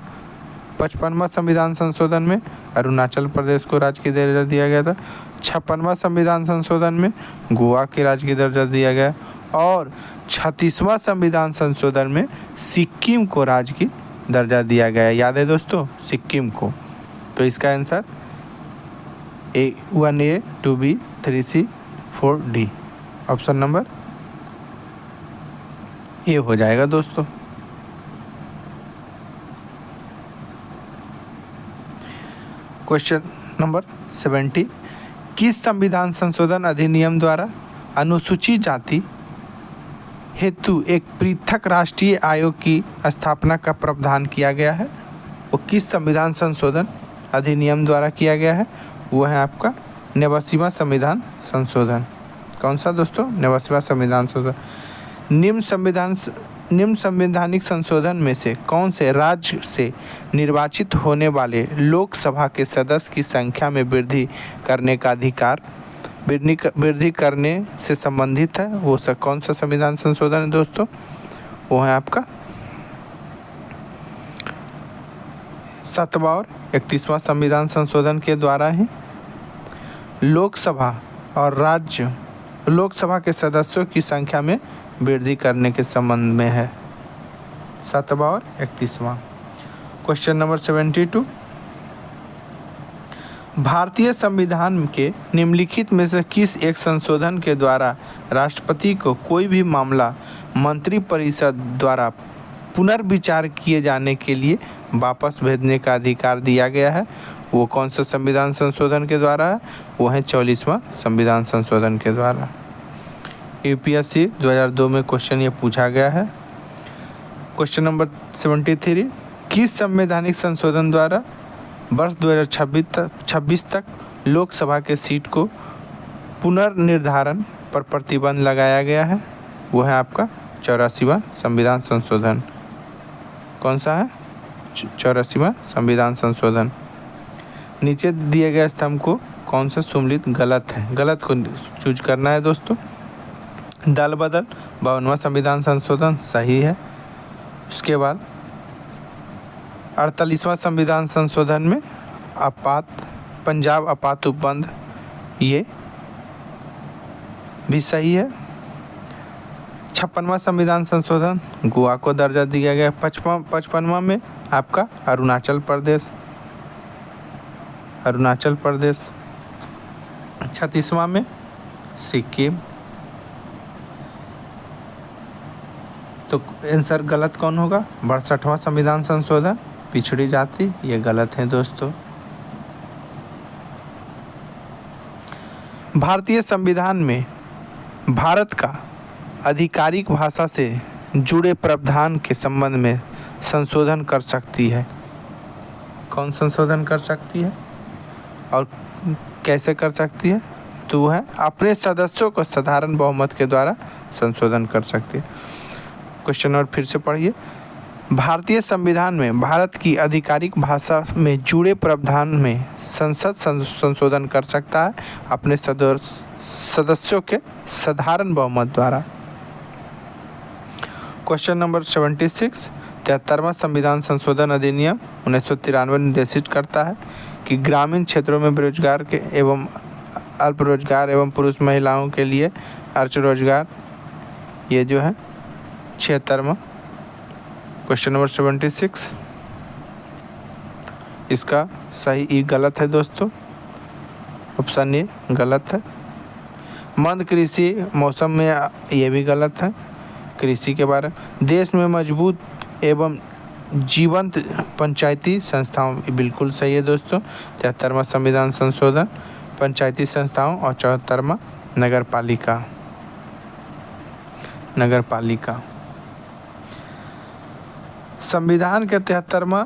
55वां संविधान संशोधन में अरुणाचल प्रदेश को राज्य की दर्जा दिया गया था। 56वां संविधान संशोधन में गोवा के राज्य की दर्जा दिया गया और 36वां संविधान संशोधन में सिक्किम को राज्य की दर्जा दिया गया। याद है दोस्तों, सिक्किम को। तो इसका answer A1A 2B 3C 4D option number A हो जाएगा दोस्तों। क्वेश्चन नंबर 70, किस संविधान संशोधन अधिनियम द्वारा अनुसूचित जाति हेतु एक पृथक राष्ट्रीय आयोग की स्थापना का प्रावधान किया गया है? वो किस संविधान संशोधन अधिनियम द्वारा किया गया है? वो है आपका 89वां संविधान संशोधन। कौन सा दोस्तों? 89वां संविधान संशोधन। निम्न संवैधानिक संशोधन में से कौन से राज्य से निर्वाचित होने वाले लोकसभा के सदस्य की संख्या में वृद्धि करने का अधिकार वृद्धि करने से संबंधित है? वो कौन सा संविधान संशोधन है दोस्तों? वो है आपका 7वां और 31वां संविधान संशोधन के द्वारा ही लोकसभा और राज्य लोकसभा के सदस्यों की संख्या में वृद्धि करने के संबंध में है। 7वां और 31वां। क्वेश्चन नंबर 72, भारतीय संविधान के निम्नलिखित में से किस एक संशोधन के द्वारा राष्ट्रपति को कोई भी मामला मंत्रिपरिषद द्वारा पुनर्विचार किए जाने के लिए वापस भेजने का अधिकार दिया गया है? वो कौन सा संविधान संशोधन के द्वारा है? वो है 44वां संविधान संशोधन के द्वारा। यूपीएससी 2002 में क्वेश्चन ये पूछा गया है। क्वेश्चन नंबर 73, किस संवैधानिक संशोधन द्वारा वर्ष 2026 तक लोकसभा के सीट को पुनर्निर्धारण पर प्रतिबंध लगाया गया है? वो है आपका 84वां संविधान संशोधन। कौन सा है? 84वां संविधान संशोधन। नीचे दिए गए स्तंभ को कौन सा सुमेलित गलत है? गलत को चूज करना है दोस्तों। दल बदल 52वां संविधान संशोधन सही है। उसके बाद 48वां संविधान संशोधन में पंजाब आपात उपबंध ये भी सही है। 56वां संविधान संशोधन गोवा को दर्जा दिया गया। 55वां में आपका अरुणाचल प्रदेश। 36वां में सिक्किम। तो आंसर गलत कौन होगा? 62वां संविधान संशोधन पिछड़ी जाति, ये गलत है दोस्तों। भारतीय संविधान में भारत का आधिकारिक भाषा से जुड़े प्रावधान के संबंध में संशोधन कर सकती है। कौन संशोधन कर सकती है और कैसे कर सकती है? तो वह अपने सदस्यों को साधारण बहुमत के द्वारा संशोधन कर सकती है। क्वेश्चन और फिर से पढ़िए। भारतीय संविधान में भारत की आधिकारिक भाषा में जुड़े प्रावधान में संसद संशोधन कर सकता है अपने सदस्यों के साधारण बहुमत द्वारा। क्वेश्चन नंबर 76, 73वां संविधान संशोधन अधिनियम 1993 निर्देशित करता है कि ग्रामीण क्षेत्रों में बेरोजगार के एवं अल्प रोजगार एवं पुरुष महिलाओं के लिए अर्ध रोजगार, ये जो है 76वां। क्वेश्चन नंबर 76, इसका सही ई गलत है दोस्तों। ऑप्शन ए गलत है। मंद कृषि मौसम में ये भी गलत है। कृषि के बारे में देश में मजबूत एवं जीवंत पंचायती संस्थाओं, बिल्कुल सही है दोस्तों। 73वां संविधान संशोधन पंचायती संस्थाओं और 74वां नगर पालिका। संविधान के 73वां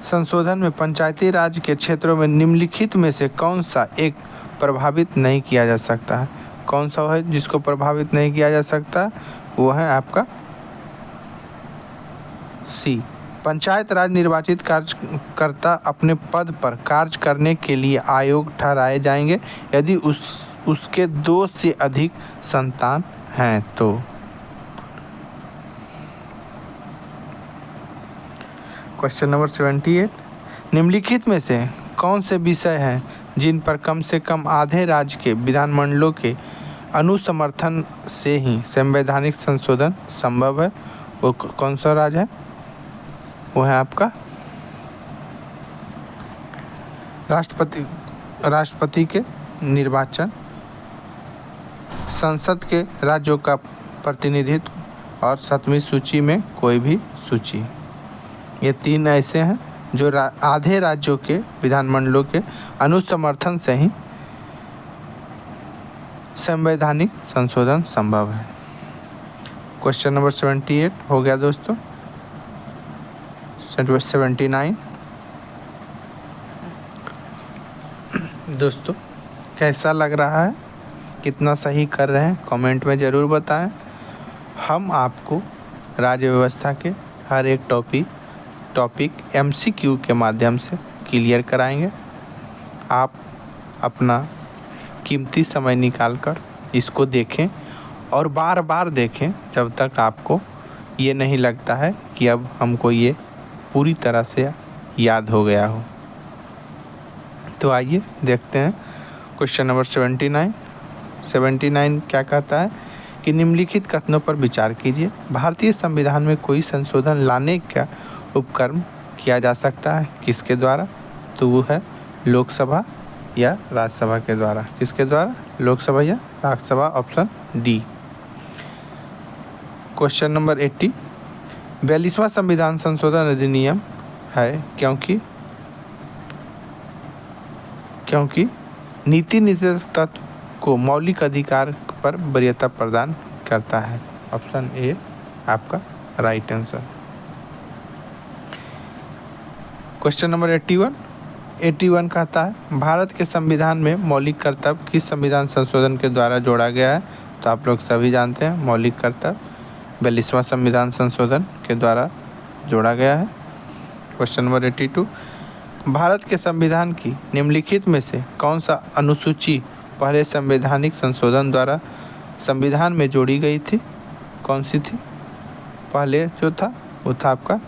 संशोधन में पंचायती राज के क्षेत्रों में निम्नलिखित में से कौन सा एक प्रभावित नहीं किया जा सकता है? कौन सा है जिसको प्रभावित नहीं किया जा सकता? वो है आपका सी। पंचायत राज निर्वाचित कार्यकर्ता अपने पद पर कार्य करने के लिए आयोग ठहराए जाएंगे यदि उसके 2 से अधिक संतान हैं तो। क्वेश्चन नंबर 78, निम्नलिखित में से कौन से विषय हैं जिन पर कम से कम आधे राज्य के विधानमंडलों के अनुसमर्थन से ही संवैधानिक संशोधन संभव है? वो कौन सा राज्य है? वो है आपका राष्ट्रपति के निर्वाचन, संसद के राज्यों का प्रतिनिधित्व और 7वीं सूची में कोई भी सूची। ये 3 ऐसे हैं जो आधे राज्यों के विधानमंडलों के अनुसमर्थन से ही संवैधानिक संशोधन संभव है। क्वेश्चन नंबर 78 हो गया दोस्तों। 79 दोस्तों कैसा लग रहा है, कितना सही कर रहे हैं, कमेंट में ज़रूर बताएं। हम आपको राज्य व्यवस्था के हर एक टॉपिक MCQ के माध्यम से क्लियर कराएंगे। आप अपना कीमती समय निकालकर इसको देखें और बार बार देखें जब तक आपको ये नहीं लगता है कि अब हमको ये पूरी तरह से याद हो गया हो। तो आइए देखते हैं क्वेश्चन नंबर 79 क्या कहता है कि निम्नलिखित कथनों पर विचार कीजिए। भारतीय संविधान में कोई संशोधन लाने का उपक्रम किया जा सकता है किसके द्वारा? तो वो है लोकसभा या राज्यसभा के द्वारा। किसके द्वारा? लोकसभा या Rajya Sabha, option D. Question number 80, 42वां संविधान संशोधन अधिनियम है क्योंकि नीति निर्देशक तत्व को मौलिक अधिकार पर वरीयता प्रदान करता है। ऑप्शन ए आपका राइट आंसर। क्वेश्चन नंबर 81 कहता है भारत के संविधान में मौलिक कर्तव्य किस संविधान संशोधन के द्वारा जोड़ा गया है? तो आप लोग सभी जानते हैं मौलिक कर्तव्य 42वां संविधान संशोधन के द्वारा जोड़ा गया है। क्वेश्चन नंबर 82, भारत के संविधान की निम्नलिखित में से कौन सा अनुसूची पहले संवैधानिक संशोधन द्वारा संविधान में जोड़ी गई थी? कौन सी थी? पहले जो था वो था आपका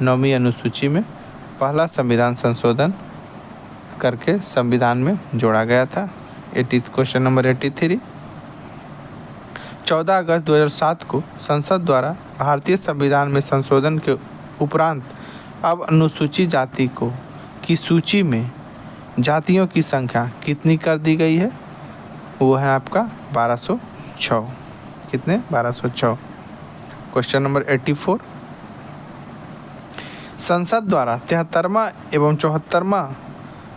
9वीं अनुसूची में पहला संविधान संशोधन करके संविधान में जोड़ा गया था। क्वेश्चन नंबर 83, 14 अगस्त 2007 को संसद द्वारा भारतीय संविधान में संशोधन के उपरांत अब अनुसूचित जाति की सूची में जातियों की संख्या कितनी कर दी गई है? वो है आपका 1206। कितने? 1206। क्वेश्चन नंबर 84, संसद द्वारा 73वां एवं 74वां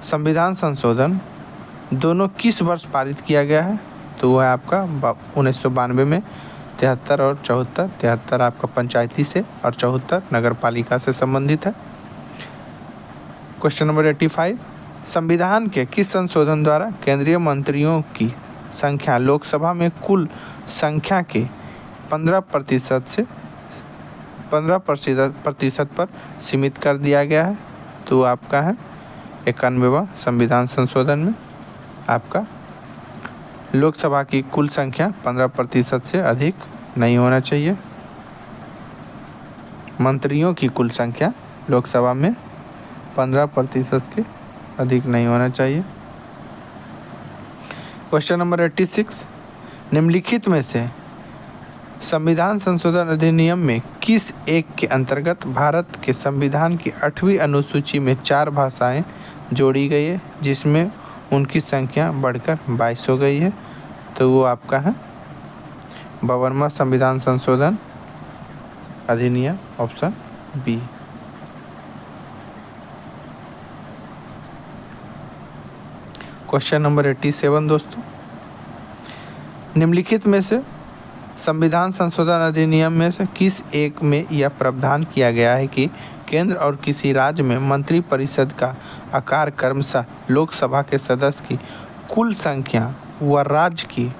संविधान संशोधन दोनों किस वर्ष पारित किया गया है? तो वो है आपका 1992 में। 73 और 74, 73 आपका पंचायती से और 74 नगर पालिका से संबंधित है। क्वेश्चन नंबर 85, संविधान के किस संशोधन द्वारा केंद्रीय मंत्रियों की संख्या लोकसभा में कुल संख्या के 15% पर सीमित कर दिया गया है? तो आपका है 91वां संविधान संशोधन में आपका लोकसभा की कुल संख्या 15% से अधिक नहीं होना चाहिए। मंत्रियों की कुल संख्या लोकसभा में 15% के अधिक नहीं होना चाहिए। क्वेश्चन नंबर 86, निम्नलिखित में से संविधान संशोधन अधिनियम में किस एक के अंतर्गत भारत के संविधान की 8वीं अनुसूची में 4 भाषाएं जोड़ी गई है जिसमें उनकी संख्या बढ़कर 22 हो गई है? तो वो आपका है 52वां संविधान संशोधन अधिनियम, ऑप्शन बी। क्वेश्चन नंबर 87 दोस्तों, निम्नलिखित में से संविधान संशोधन अधिनियम में से किस एक में यह प्रावधान किया गया है कि केंद्र और किसी राज्य में मंत्रिपरिषद का आकार क्रमशः लोकसभा के सदस्य की कुल संख्या व राज्य की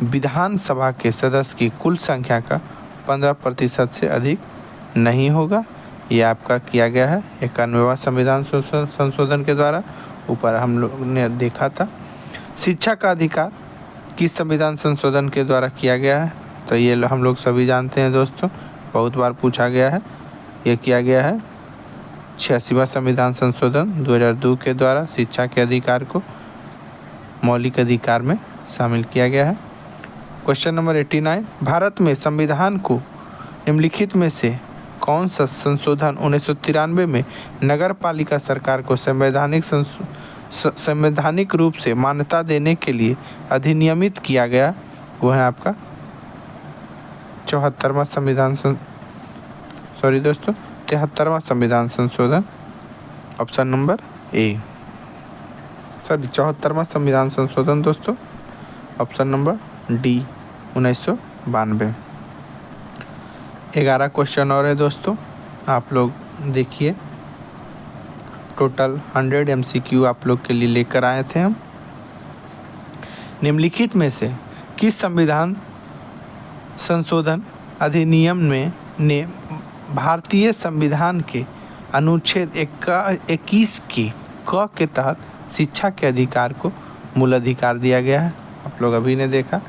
विधानसभा के सदस्य की कुल संख्या का 15% से अधिक नहीं होगा। ये आपका किया गया है 91वां संविधान संशोधन के द्वारा, ऊपर हम लोग ने देखा था। शिक्षा का अधिकार किस संविधान संशोधन के द्वारा किया गया है, तो ये हम लोग सभी जानते हैं दोस्तों, बहुत बार पूछा गया है। ये किया गया है 86वां संविधान संशोधन 2002 के द्वारा शिक्षा के अधिकार को मौलिक अधिकार में शामिल किया गया है। क्वेश्चन नंबर 89, भारत में संविधान को निम्नलिखित में से कौन सा संशोधन 1993 में नगर पालिका सरकार को संवैधानिक रूप से मान्यता देने के लिए अधिनियमित किया गया? वो है आपका 73वां संविधान 73वां संविधान संशोधन, ऑप्शन नंबर ए। 74वां संविधान संशोधन दोस्तों, ऑप्शन नंबर डी 1992। 11 क्वेश्चन और है दोस्तों, आप लोग देखिए। टोटल 100 MCQ आप लोग के लिए लेकर आए थे हम। निम्नलिखित में से किस संविधान संशोधन अधिनियम में ने भारतीय संविधान के अनुच्छेद 21 के तहत शिक्षा के अधिकार को मूल अधिकार दिया गया है? आप लोग अभी ने देखा,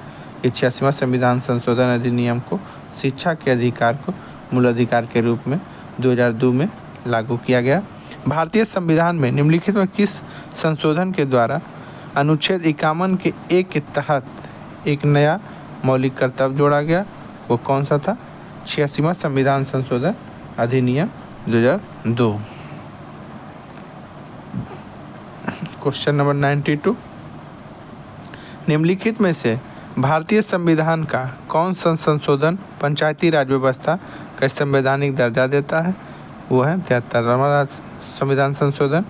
86वां संविधान संशोधन अधिनियम को शिक्षा के अधिकार को मूल अधिकार के रूप में 2002 में लागू किया गया। भारतीय संविधान में निम्नलिखित में किस संशोधन के द्वारा अनुच्छेद 51 के एक के तहत एक नया मौलिक कर्तव्य जोड़ा गया? वो कौन सा था? 86वां संविधान संशोधन अधिनियम 2002। क्वेश्चन नंबर 92, निम्नलिखित में से भारतीय संविधान का कौन सा संशोधन पंचायती राज व्यवस्था का संवैधानिक दर्जा देता है? वो है 73वां संविधान संशोधन।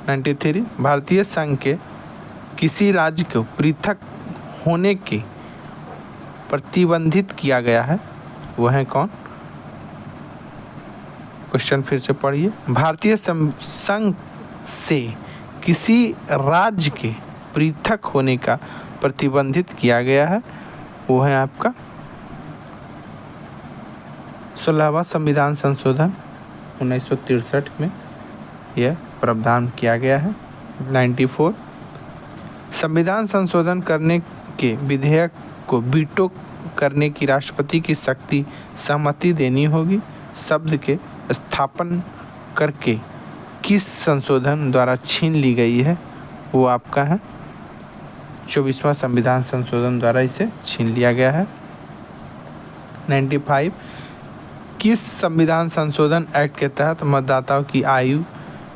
93, भारतीय संघ के किसी राज्य को पृथक होने के प्रतिबंधित किया गया है? वो है कौन? क्वेश्चन फिर से पढ़िए। भारतीय संघ से किसी राज्य के पृथक होने का प्रतिबंधित किया गया है? वो है आपका 16वां संविधान संशोधन 1963 में यह प्रावधान किया गया है। 94, संविधान संशोधन करने के विधेयक को वीटो करने की राष्ट्रपति की शक्ति सहमति देनी होगी शब्द के स्थापन करके किस संशोधन द्वारा छीन ली गई है? वो आपका है 24वां संविधान संशोधन द्वारा इसे छीन लिया गया है। 95, किस संविधान संशोधन एक्ट के तहत मतदाताओं की आयु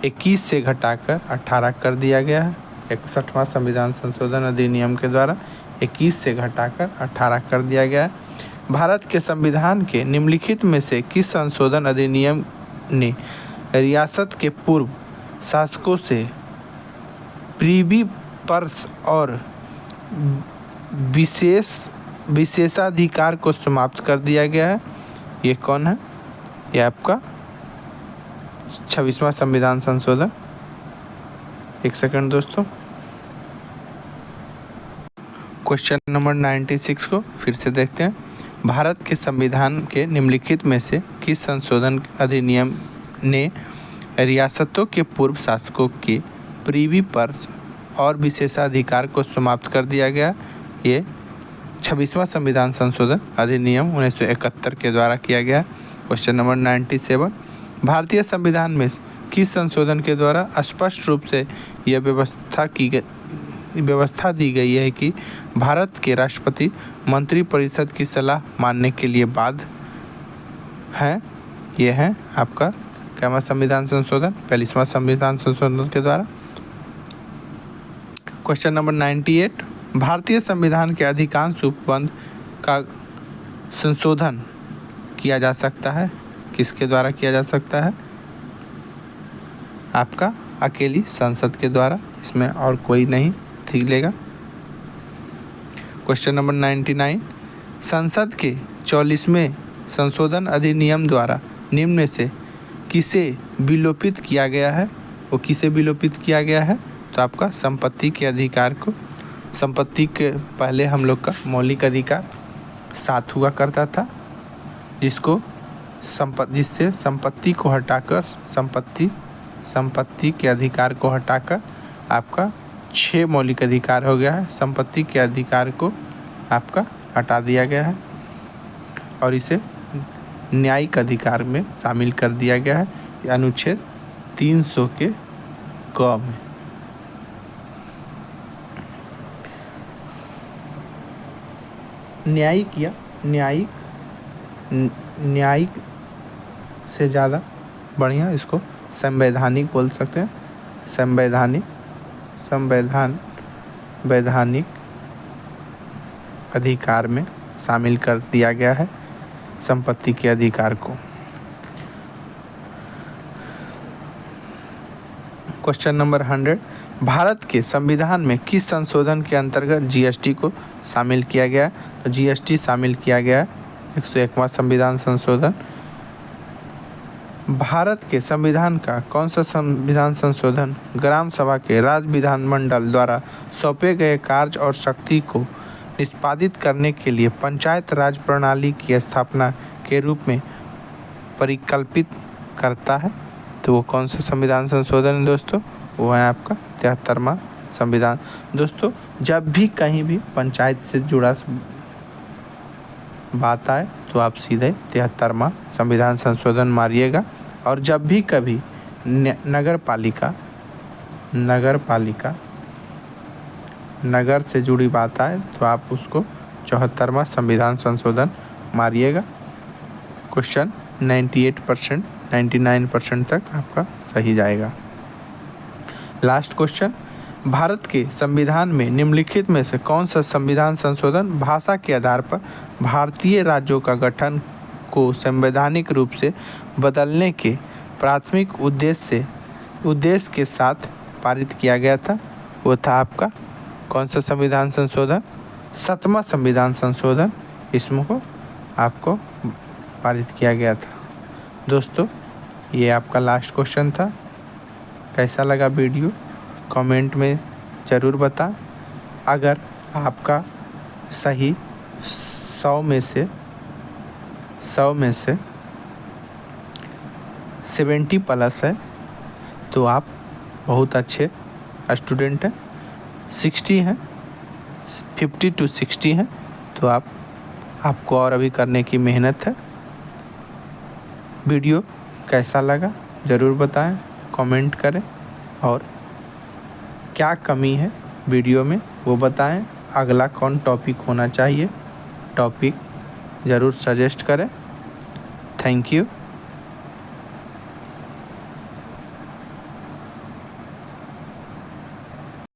21 से घटाकर 18 कर दिया गया है? 61वां संविधान संशोधन अधिनियम के द्वारा 21 से घटाकर 18 कर दिया गया है। भारत के संविधान के निम्नलिखित में से किस संशोधन अधिनियम ने रियासत के पूर्व शासकों से प्रीवी पर्स और विशेषाधिकार को समाप्त कर दिया गया है? ये कौन है? ये आपका 26वां संविधान संशोधन। एक सेकंड दोस्तों, क्वेश्चन नंबर 96 को फिर से देखते हैं। भारत के संविधान के निम्नलिखित में से किस संशोधन अधिनियम ने रियासतों के पूर्व शासकों के प्रीवी पर्स और विशेषाधिकार को समाप्त कर दिया गया? ये 26वां संविधान संशोधन अधिनियम 1971 के द्वारा किया गया। क्वेश्चन नंबर 97, भारतीय संविधान में किस संशोधन के द्वारा स्पष्ट रूप से यह व्यवस्था दी गई है कि भारत के राष्ट्रपति मंत्रिपरिषद की सलाह मानने के लिए बाध्य हैं? ये है आपका कैवा संविधान संशोधन? 42वां संविधान संशोधन के द्वारा। क्वेश्चन नंबर 98, भारतीय संविधान के अधिकांश उपबंध का संशोधन किया जा सकता है? किसके द्वारा किया जा सकता है? आपका अकेली संसद के द्वारा, इसमें और कोई नहीं लेगा। क्वेश्चन नंबर 99, संसद के 44वें संशोधन अधिनियम द्वारा निम्न में से किसे विलोपित किया गया है? वो किसे विलोपित किया गया है? तो आपका संपत्ति के अधिकार को। संपत्ति के पहले हम लोग का मौलिक अधिकार 7 हुआ करता था, जिससे संपत्ति को हटाकर संपत्ति के अधिकार को हटाकर आपका 6 मौलिक अधिकार हो गया है। संपत्ति के अधिकार को आपका हटा दिया गया है और इसे न्यायिक अधिकार में शामिल कर दिया गया है अनुच्छेद 300 के क में। न्यायिक से ज़्यादा बढ़िया इसको संवैधानिक बोल सकते हैं। वैधानिक अधिकार में शामिल कर दिया गया है संपत्ति के अधिकार को। क्वेश्चन नंबर 100, भारत के संविधान में किस संशोधन के अंतर्गत जीएसटी को शामिल किया गया है? तो जीएसटी शामिल किया गया है 101वां संविधान संशोधन। भारत के संविधान का कौन सा संविधान संशोधन ग्राम सभा के राज्य विधानमंडल द्वारा सौंपे गए कार्य और शक्ति को निष्पादित करने के लिए पंचायत राज प्रणाली की स्थापना के रूप में परिकल्पित करता है? तो वो कौन सा संविधान संशोधन है दोस्तों? वो है आपका 73वां संविधान। दोस्तों, जब भी कहीं भी पंचायत से जुड़ा बात आए तो आप सीधे 73वां संविधान संशोधन मारिएगा, और जब भी कभी नगर से जुड़ी बात आए तो आप उसको 74वां संविधान संशोधन मारिएगा। क्वेश्चन 98% 99% तक आपका सही जाएगा। लास्ट क्वेश्चन, भारत के संविधान में निम्नलिखित में से कौन सा संविधान संशोधन भाषा के आधार पर भारतीय राज्यों का गठन को संवैधानिक रूप से बदलने के प्राथमिक उद्देश्य के साथ पारित किया गया था? वो था आपका कौन सा संविधान संशोधन? 7वां संविधान संशोधन इसमें को आपको पारित किया गया था। दोस्तों, ये आपका लास्ट क्वेश्चन था। कैसा लगा वीडियो कमेंट में ज़रूर बताएं। अगर आपका सही 100 में से 70 प्लस है तो आप बहुत अच्छे स्टूडेंट हैं। 60 हैं, 50 to 60 हैं तो आपको और अभी करने की मेहनत है। वीडियो कैसा लगा ज़रूर बताएं, कमेंट करें, और क्या कमी है वीडियो में वो बताएं। अगला कौन टॉपिक होना चाहिए, टॉपिक ज़रूर सजेस्ट करें। Thank you.